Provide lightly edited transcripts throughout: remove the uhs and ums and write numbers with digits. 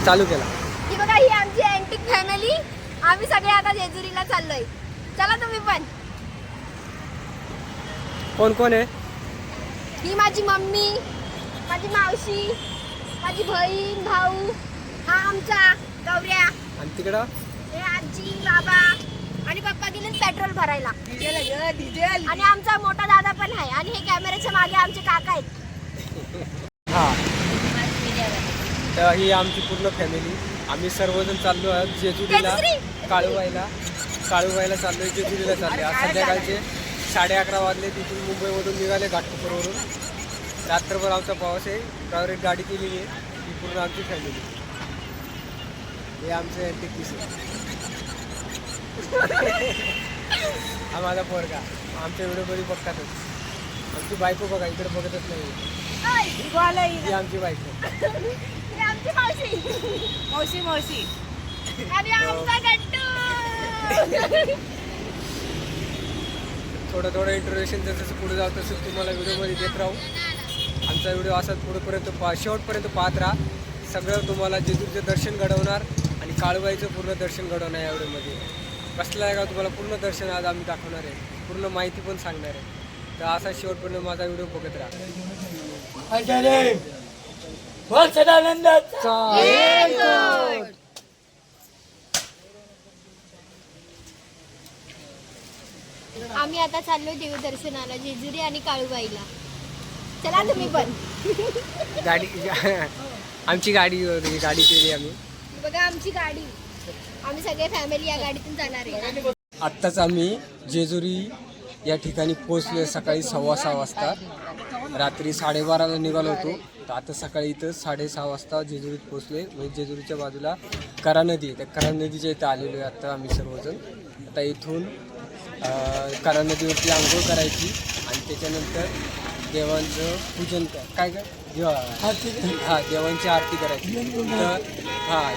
चालू केला. ही बघा ही आमची अँटिक फॅमिली. आम्ही सगळे आता जेजुरीला चाललोय. चला तुम्ही पण. कोण कोण आहे? ही माझी मम्मी, माझी मावशी, माझी बहीण, भाऊ, हा आमचा गौऱ्या, आणि तिकडं हे आजी, बाबा आणि पप्पा गेले पेट्रोल भरायला. आणि आमचा मोठा दादा पण आहे. आणि हे कॅमेऱ्याच्या मागे आमचे काका आहेत. हा, तर ही आमची पूर्ण फॅमिली. आम्ही सर्वजण चाललो आहोत जेजुरीला. काळूबाईला चाललोय, जेजुरीला चालले. आज संध्याकाळचे 11:30 वाजले. तिथून मुंबईमधून निघाले घाटकोपरवरून. रात्रभर आमचा प्रवास आहे. प्रायव्हेट गाडी केलेली आहे. ही पूर्ण आमची फॅमिली. हे आमचं अँटिक पीस आहे. हा माझा पोरगा. आमच्या व्हिडिओमध्ये बघतातच. आमची बायको बघा, इकडे बघतच नाही. ही आमची बायको. ही आमची मावशी. मावशी. आणि आमचा गट्टू. थोडं इंट्रोडक्शन जसं पुढे जाऊ तसं तुम्हाला व्हिडिओमध्ये देत राहू. आमचा व्हिडिओ असाच पुढेपर्यंत शेवटपर्यंत पाहत राहा. सगळं तुम्हाला जेजुरीचं दर्शन घडवणार आणि काळूबाईचं पूर्ण दर्शन घडवणार या व्हिडिओमध्ये. कसलं आहे का तुम्हाला पूर्ण दर्शन आज आम्ही दाखवणार आहे. पूर्ण माहिती पण सांगणार आहे. तर असा शेवटपर्यंत माझा व्हिडिओ बघत राहा. आम्ही आता चाललोय देवदर्शनाला जेजुरी आणि काळूबाईला. चला तुम्ही पण. गाडी आमची गाडी केली आम्ही. बघा आमची गाडी. आम्ही सगळे फॅमिली या गाडीतून जाणार आहे. आत्ताच आम्ही जेजुरी या ठिकाणी पोहोचलो. सकाळी 6:15 वाजता. रात्री 12:30ला निघालो होतो. तर आता सकाळी इथं 6:30 वाजता जेजुरीत पोहोचले. म्हणजे जेजुरीच्या बाजूला करा नदी आहे. त्या करा नदीच्या इथं आलेलो आहे आता आम्ही सर्वजण. आता इथून करा नदीवरती आंघोळ करायची आणि त्याच्यानंतर देवांचं पूजन काय देवांची आरती करायची.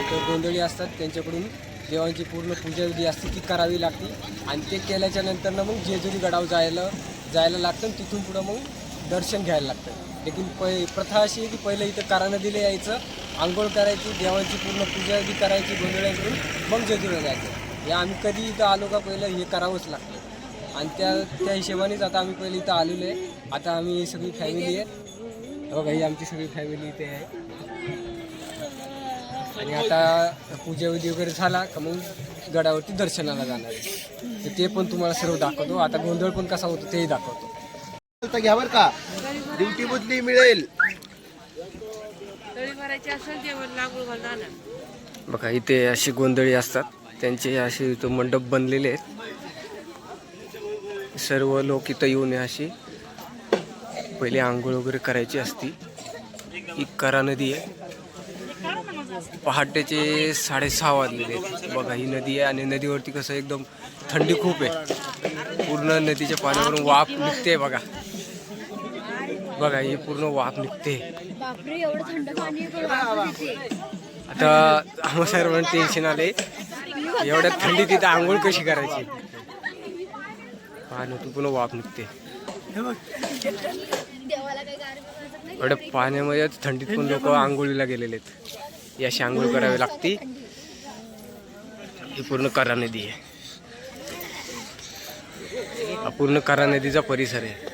इथं गोंधळी असतात, त्यांच्याकडून देवांची पूर्ण पूजाविधी असते ती करावी लागते. आणि ते केल्याच्या नंतर मग जेजुरी गडावर जायला लागतं. तिथून पुढं मग दर्शन घ्यायला लागतं. लेकिन प्रथा अशी आहे की पहिलं इथं करा नदीला यायचं, आंघोळ करायची, देवांची पूर्ण पूजाविधी करायची गोंधळ्यांकडून, मग जेजुरीला जायचं. हे आम्ही कधी इथं आलो का पहिलं हे करावंच लागतं. आणि त्या हिशोबानेच आता आम्ही पहिले इथं आलेलो आहे. आता आम्ही सगळी फॅमिली आहे. बघा ही आमची सगळी फॅमिली इथे आहे. आणि आता पूजाविधी वगैरे झाला का मग गडावरती दर्शनाला जाणार आहे. तर ते पण तुम्हाला सर्व दाखवतो. आता गोंधळ पण कसा होतो तेही दाखवतो. घ्यावर का ड्युटी बुद्धी मिळेल. बघा इथे अशी गोंधळी असतात, त्यांचे असे इथं मंडप बनलेले आहेत. सर्व लोक इथं येऊन अशी पहिले आंघोळ वगैरे करायची असती. ही करा नदी आहे. पहाटेचे 6:30 वाजलेले आहेत. बघा ही नदी आहे आणि नदीवरती कसं एकदम थंडी खूप आहे. पूर्ण नदीच्या पाण्यावरून वाफ निघते. बघा ही पूर्ण वाफ निघते. आता आम्हाला सर्वांना टेन्शन आले, एवढ्या थंडीत तिथं आंघोळ कशी करायची. पाण्यातून पूर्ण वाफ निघते. एवढ्या पाण्यामध्ये थंडीत पण लोक आंघोळीला गेलेले आहेत. ही अशी आंघोळ करावी लागते. ही पूर्ण करा नदी आहे. हा पूर्ण करा नदीचा परिसर आहे.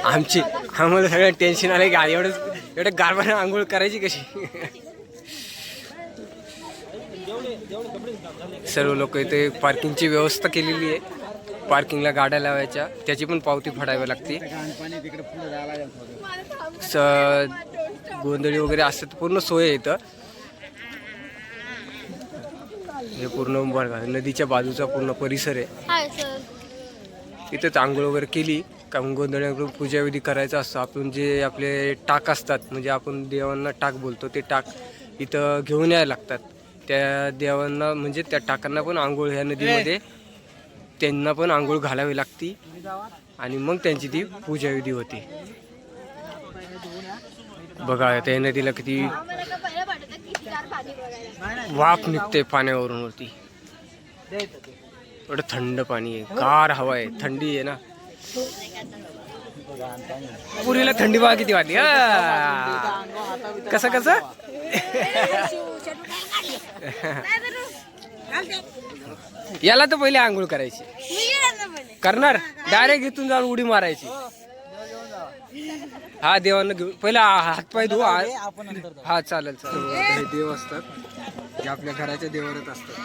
आम्हाला सगळं टेन्शन आलं की एवढ्या गारव्याने आंघोळ करायची कशी. सर्व लोक इथे पार्किंगची व्यवस्था केलेली आहे. पार्किंगला गाड्या लावायच्या, त्याची पण पावती फाडावी लागते. गोंधळी वगैरे असतात, पूर्ण सोय आहे इथं. हे पूर्ण नदीच्या बाजूचा पूर्ण परिसर आहे. इथं आंघोळ वगैरे केली का गोंधळ्यांकडून पूजाविधी करायचा असतो. आपण जे आपले टाक असतात, म्हणजे आपण देवांना टाक बोलतो, ते टाक इथं घेऊन यायला लागतात. त्या देवांना म्हणजे त्या टाकांना पण आंघोळ ह्या नदीमध्ये त्यांना पण आंघोळ घालावी लागती आणि मग त्यांची ती पूजाविधी होती. बघा त्या नदीला किती वाफ निघते पाण्यावरून वरती. एवढं थंड पाणी आहे, गार हवा आहे, थंडी आहे ना. पुरीला थंडी बघा किती वाटली. कसं याला तर पहिले आंघोळ करायची. करणार डायरेक्ट इथून जाऊन उडी मारायची. हा देवांना घेऊन पहिला हातपाय धुवा. हा चालेल चालेल. हे देव असतात जे आपल्या घराच्या देवारच असतात.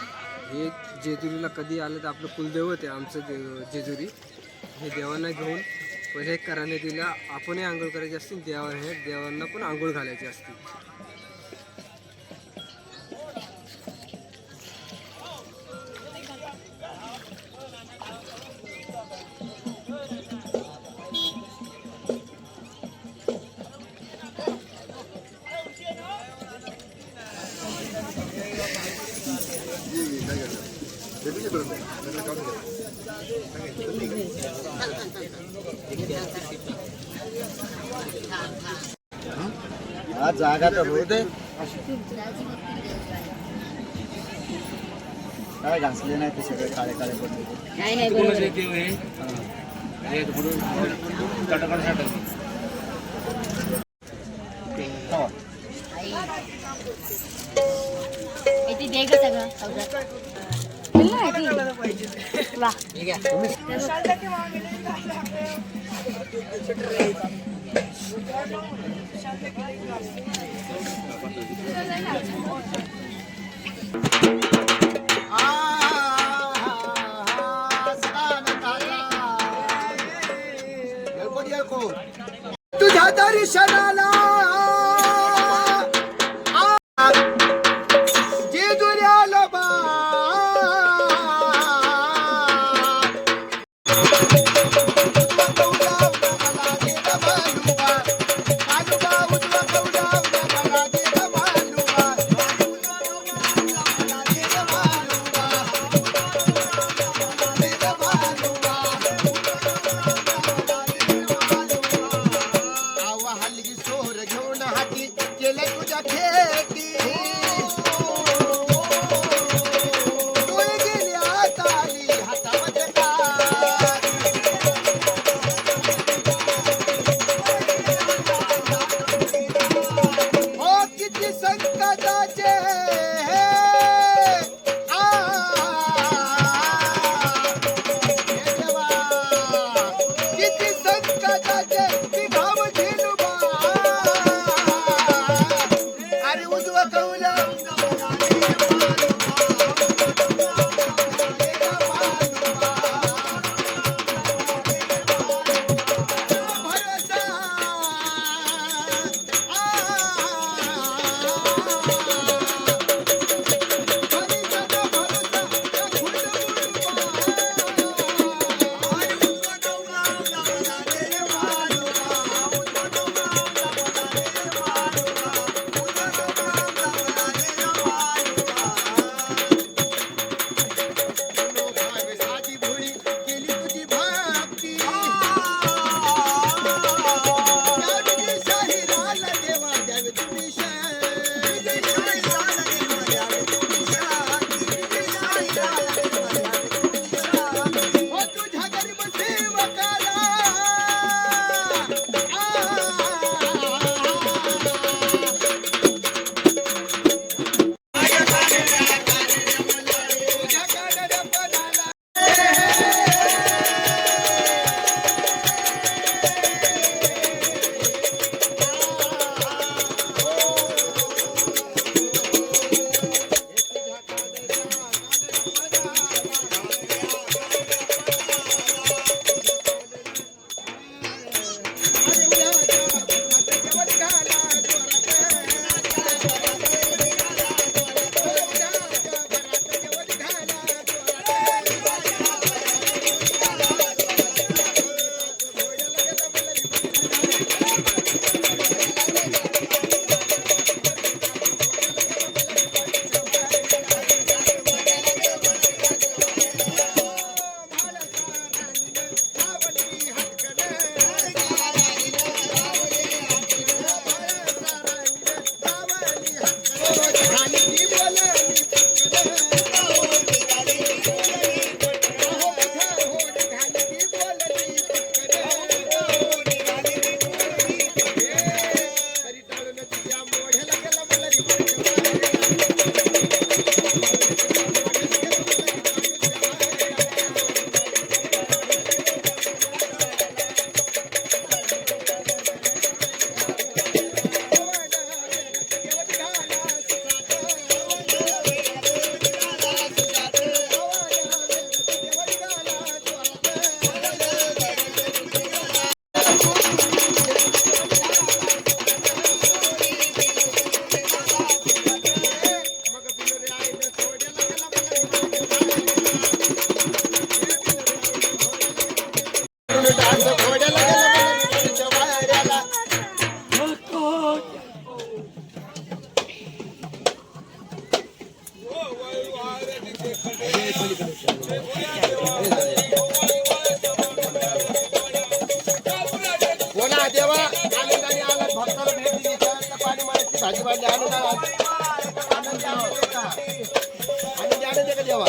हे जेजुरीला कधी आलं तर आपलं कुलदैवत आहे आमचं जेजुरी. हे देवांना घेऊन पहिले कराने दिला. आपणही आंघोळ करायची असते. देवांना पण आंघोळ घालायची असते. आज जागा तर होते काय घासले नाही ते सगळे काळे काळे पडले. दे ग सगळं. तुझ्या दर्शनाला जेजुऱ्याला बा हलगी सोर देवा आनंदाने आलात भक्ताला भेट दिली त्यानंतर पाणी मारायची भाजी भाजी आनंदाने आनंदी आनंद का देवा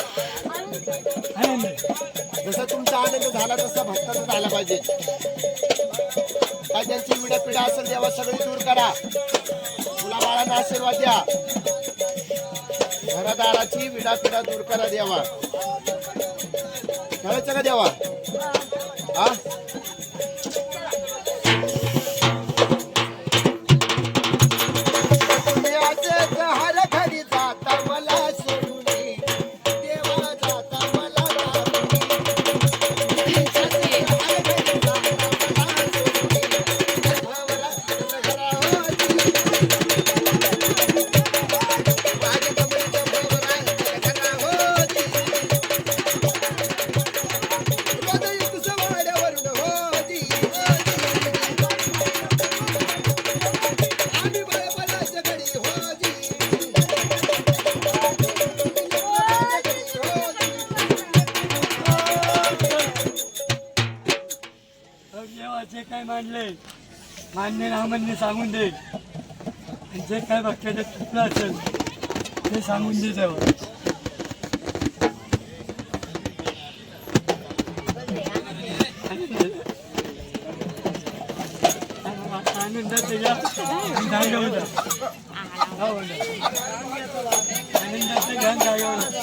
जसा तुमचा आनंद झाला तसा भक्ताचा झाला पाहिजे काय त्यांची पिढा असेल देवा सगळी दूर करा मुला बाळांना आशीर्वाद द्या घरादाराची पिढा दूर करा देवा करायचं का देवा हा तुम्ही असेच हर घरी जाता मला सोडून देवा जाता मला जे काय मांडले मान्य नामान्य सांगून दे आणि जे काय भक्ताचं चुकलं असेल ते सांगून दे तेव्हा आनंदात त्याच्या जागा होता आनंदाचं घ्यान जागा होता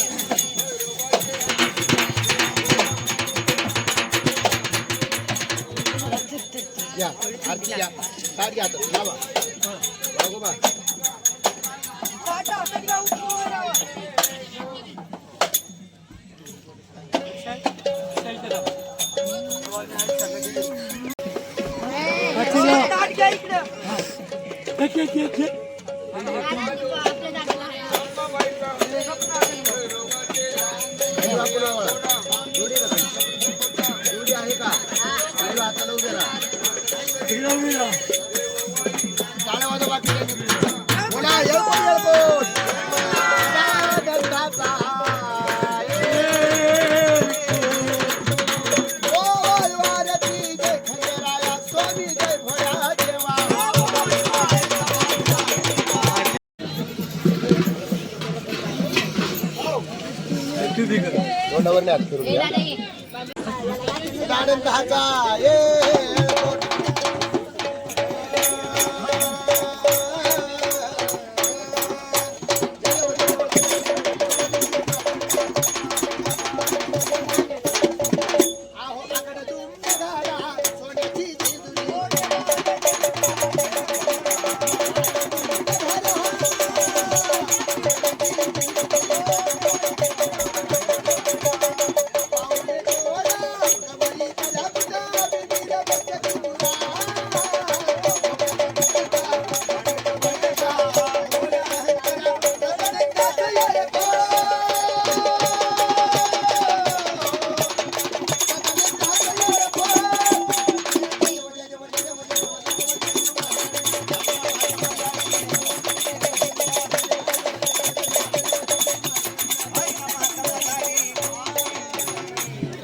या आरती या ताट घ्या आता लावा वागोबा जोडी आहे का हाताला उभे राहा टाळ्या वाजवा बोला येळकोट गंधाचा बोल वारती जय खंडेराया स्वामी जय भोळा देवा तोंडावर नाही हात फिरून घ्या. गंधाचा येळकोट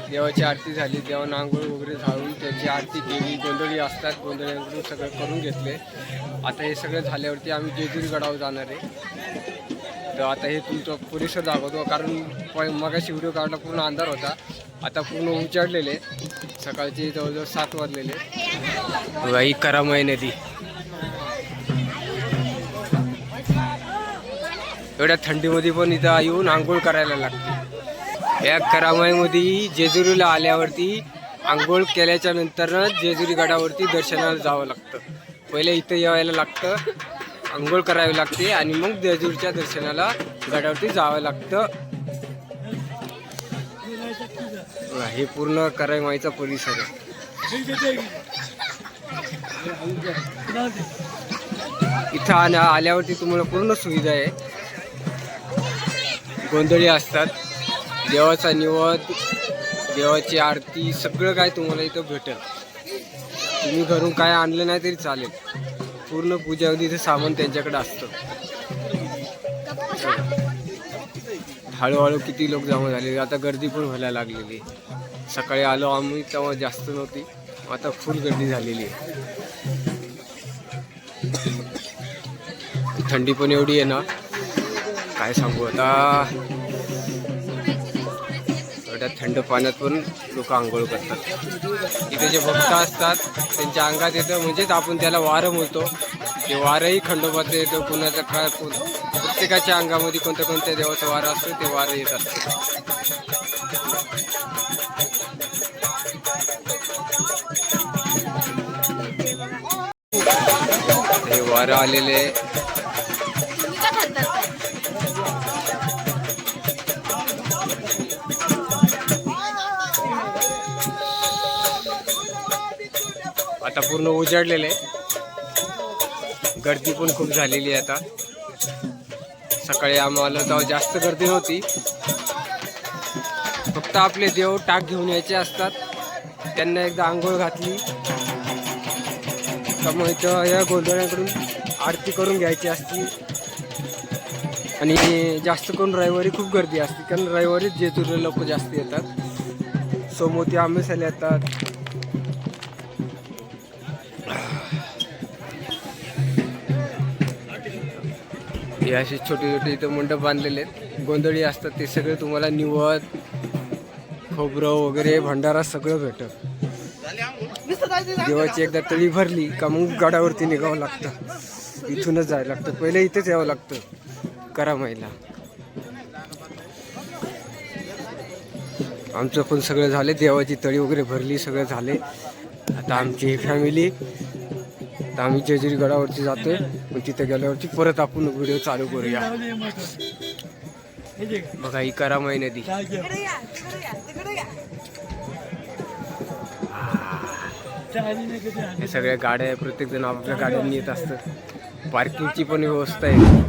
देवाची आरती झाली, देवांना आंघोळ वगैरे झाडून त्यांची आरती केली. गोंधळी असतात, गोंधळ्यांकडून सगळं करून घेतले. आता हे सगळं झाल्यावरती आम्ही जेजुरी गडावर जाणार आहे. तर आता हे तुमचं परिसर दाखवतो, कारण मगाशी व्हिडिओ काढला पूर्ण अंधार होता, आता पूर्ण उजाडलेले. सकाळचे जवळजवळ 7 वाजलेले. बघा ही करामाई नदी एवढ्या थंडीमध्ये पण इथं येऊन आंघोळ करायला लागते. या करामाईमध्ये जेजुरीला आल्यावरती आंघोळ केल्याच्या नंतर जेजुरी गडावरती दर्शनाला जावं लागतं. पहिले इथं यायला लागतं, आंघोळ करावी लागते आणि मग जेजुरीच्या दर्शनाला गडावरती जावं लागतं. हे पूर्ण करामाईचा परिसर आहे. इथं आल्यावरती तुम्हाला पूर्ण सुविधा आहे. गोंधळी असतात, देवाचा निवद, देवाची आरती, सगळं काय तुम्हाला इथं भेटेल. तुम्ही घरून काय आणलं नाही तरी चालेल. पूर्ण पूजाविधीचं सामान त्यांच्याकडे असतं. हळूहळू किती लोक जमा झाले. आता गर्दी पण व्हायला लागलेली. सकाळी आलो आम्ही तेव्हा जास्त नव्हती, आता फुल गर्दी झालेली आहे. थंडी पण एवढी आहे ना, काय सांगू आता. एवढ्या थंड पाण्यात पण लोक आंघोळ करतात. इथे जे भक्त असतात त्यांच्या अंगात येतं, म्हणजेच आपण त्याला वारं म्हणतो. ते वारंही खंडोबाचं येतं. कुणाचं काय प्रत्येकाच्या अंगामध्ये कोणत्या कोणत्या देवाचं वारं असतं ते वारं येत असतं. हे वारं आलेले तुम्ही का थरथरताय? आता पूर्ण उजाडलेले, गर्दी पण खूप झालेली आहे. आता सकाळी आम्हाला तेव्हा जास्त गर्दी नव्हती. फक्त आपले देव टाक घेऊन यायचे असतात, त्यांना एकदा आंघोळ घातली त्यामुळे इथं या गोंधळ्यांकडून आरती करून घ्यायची असती. आणि जास्त करून रविवारी खूप गर्दी असते, कारण रविवारीच जेजुरीला लोक जास्त येतात. सोमवती आंबेसाला येतात. हे असे छोटे छोटे इथं मंडप बांधलेले आहेत. गोंधळी असतात ते सगळे तुम्हाला निवद, खोबरं वगैरे भंडारा सगळं भेटत. देवाची एकदा तळी भरली का मग गडावरती निघावं लागतं. इथूनच जायला लागतं, पहिले इथेच यावं लागतं करामाईला. आमचं पण सगळं झाले, देवाची तळी वगैरे भरली, सगळं झाले. आता आमची फॅमिली, आता आम्ही जेजुरी गडावरती जातोय. पण तिथे गेल्यावरती परत आपण व्हिडिओ चालू करूया. बघा ही करामाई नदी. हे सगळ्या गाड्या, प्रत्येक जण आपल्या गाड्यांनी येत असतात. पार्किंगची पण व्यवस्था आहे.